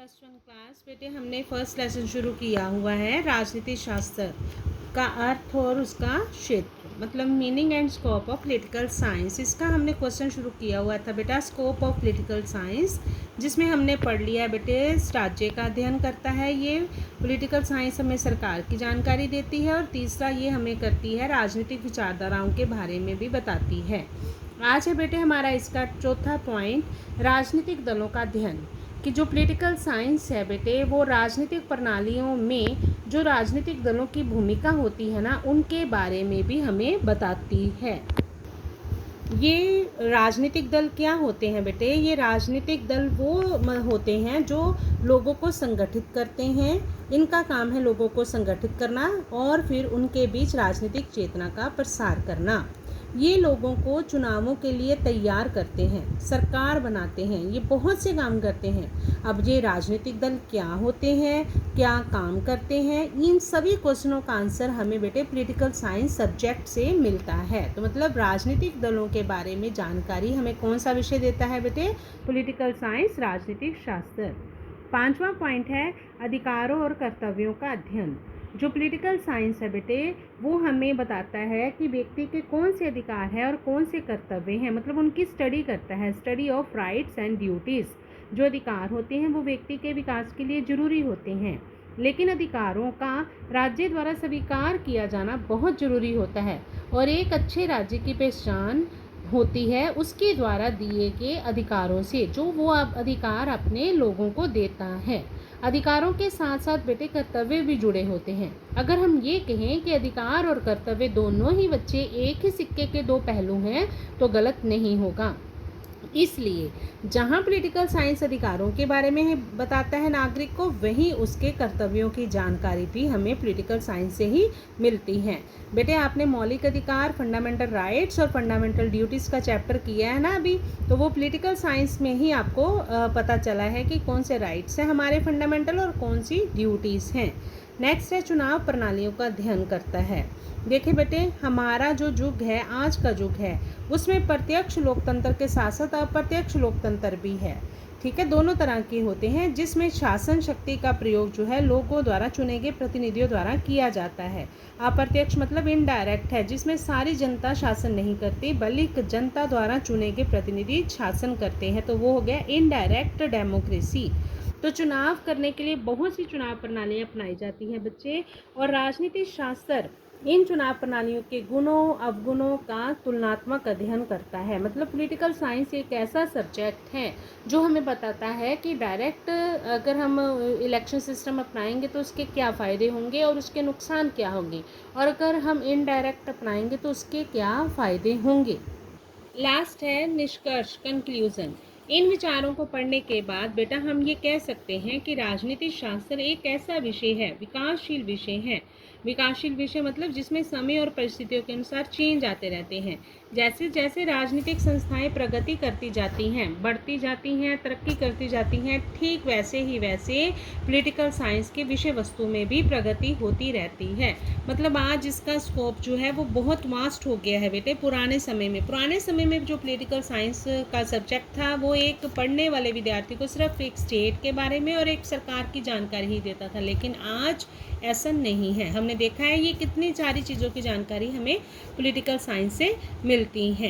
Plus 1 class बेटे हमने first lesson शुरू किया हुआ है राजनीति शास्त्र का अर्थ और उसका क्षेत्र मतलब meaning and scope of political science. इसका हमने क्वेश्चन शुरू किया हुआ था बेटा स्कोप ऑफ पॉलिटिकल साइंस, जिसमें हमने पढ़ लिया बेटे राज्य का अध्ययन करता है ये पॉलिटिकल साइंस, हमें सरकार की जानकारी देती है और तीसरा ये हमें करती है राजनीतिक विचारधाराओं के बारे में भी बताती है। आज है बेटे हमारा इसका चौथा पॉइंट राजनीतिक दलों का अध्ययन कि जो पॉलिटिकल साइंस है बेटे वो राजनीतिक प्रणालियों में जो राजनीतिक दलों की भूमिका होती है ना उनके बारे में भी हमें बताती है। ये राजनीतिक दल क्या होते हैं बेटे? ये राजनीतिक दल वो होते हैं जो लोगों को संगठित करते हैं। इनका काम है लोगों को संगठित करना और फिर उनके बीच राजनीतिक चेतना का प्रसार करना। ये लोगों को चुनावों के लिए तैयार करते हैं, सरकार बनाते हैं, ये बहुत से काम करते हैं। अब ये राजनीतिक दल क्या होते हैं, क्या काम करते हैं, इन सभी क्वेश्चनों का आंसर हमें बेटे पॉलिटिकल साइंस सब्जेक्ट से मिलता है। तो मतलब राजनीतिक दलों के बारे में जानकारी हमें कौन सा विषय देता है बेटे? पॉलिटिकल साइंस, राजनीतिक शास्त्र। पांचवा पॉइंट है अधिकारों और कर्तव्यों का अध्ययन। जो पॉलिटिकल साइंस है बेटे वो हमें बताता है कि व्यक्ति के कौन से अधिकार है और कौन से कर्तव्य हैं, मतलब उनकी स्टडी करता है, study of rights and duties. जो अधिकार होते हैं वो व्यक्ति के विकास के लिए जरूरी होते हैं, लेकिन अधिकारों का राज्य द्वारा स्वीकार किया जाना बहुत जरूरी होता है और एक अच्छे राज्य की पहचान होती है उसके द्वारा दिए गए अधिकारों से, जो वो अधिकार अपने लोगों को देता है। अधिकारों के साथ साथ बेटे कर्तव्य भी जुड़े होते हैं। अगर हम ये कहें कि अधिकार और कर्तव्य दोनों ही बच्चे एक ही सिक्के के दो पहलू हैं तो गलत नहीं होगा। इसलिए जहाँ पॉलिटिकल साइंस अधिकारों के बारे में बताता है नागरिक को, वहीं उसके कर्तव्यों की जानकारी भी हमें पॉलिटिकल साइंस से ही मिलती है। बेटे आपने मौलिक अधिकार, फंडामेंटल राइट्स और फंडामेंटल ड्यूटीज़ का चैप्टर किया है ना अभी, तो वो पॉलिटिकल साइंस में ही आपको पता चला है कि कौन से राइट्स हैं हमारे फंडामेंटल और कौन सी ड्यूटीज़ हैं। नेक्स्ट है चुनाव प्रणालियों का अध्ययन करता है। देखिए बेटे हमारा जो युग है, आज का युग है, उसमें प्रत्यक्ष लोकतंत्र के साथ साथ अप्रत्यक्ष लोकतंत्र भी है। ठीक है, दोनों तरह के होते हैं जिसमें शासन शक्ति का प्रयोग जो है लोगों द्वारा चुने गए प्रतिनिधियों द्वारा किया जाता है। अप्रत्यक्ष मतलब इनडायरेक्ट है, जिसमें सारी जनता शासन नहीं करती बल्कि जनता द्वारा चुने गए प्रतिनिधि शासन करते हैं, तो वो हो गया इनडायरेक्ट डेमोक्रेसी। तो चुनाव करने के लिए बहुत सी चुनाव प्रणालियाँ अपनाई जाती हैं बच्चे, और राजनीतिक शास्त्र इन चुनाव प्रणालियों के गुणों अवगुणों का तुलनात्मक अध्ययन करता है। मतलब पॉलिटिकल साइंस एक ऐसा सब्जेक्ट है जो हमें बताता है कि डायरेक्ट अगर हम इलेक्शन सिस्टम अपनाएंगे तो उसके क्या फ़ायदे होंगे और उसके नुकसान क्या होंगे, और अगर हम इनडायरेक्ट अपनाएंगे तो उसके क्या फ़ायदे होंगे। लास्ट है निष्कर्ष, कंक्लूजन। इन विचारों को पढ़ने के बाद बेटा हम ये कह सकते हैं कि राजनीतिक शास्त्र एक ऐसा विषय है, विकासशील विषय है। विकासशील विषय मतलब जिसमें समय और परिस्थितियों के अनुसार चेंज आते रहते हैं। जैसे जैसे राजनीतिक संस्थाएं प्रगति करती जाती हैं, बढ़ती जाती हैं, तरक्की करती जाती हैं, ठीक वैसे ही वैसे पॉलिटिकल साइंस के विषय वस्तु में भी प्रगति होती रहती है। मतलब आज इसका स्कोप जो है वो बहुत वास्ट हो गया है बेटे। पुराने समय में जो पॉलिटिकल साइंस का सब्जेक्ट था वो एक पढ़ने वाले विद्यार्थी को सिर्फ एक स्टेट के बारे में और एक सरकार की जानकारी ही देता था, लेकिन आज ऐसा नहीं है। हमने देखा है ये कितनी सारी चीज़ों की जानकारी हमें पॉलिटिकल साइंस से मिलती हैं।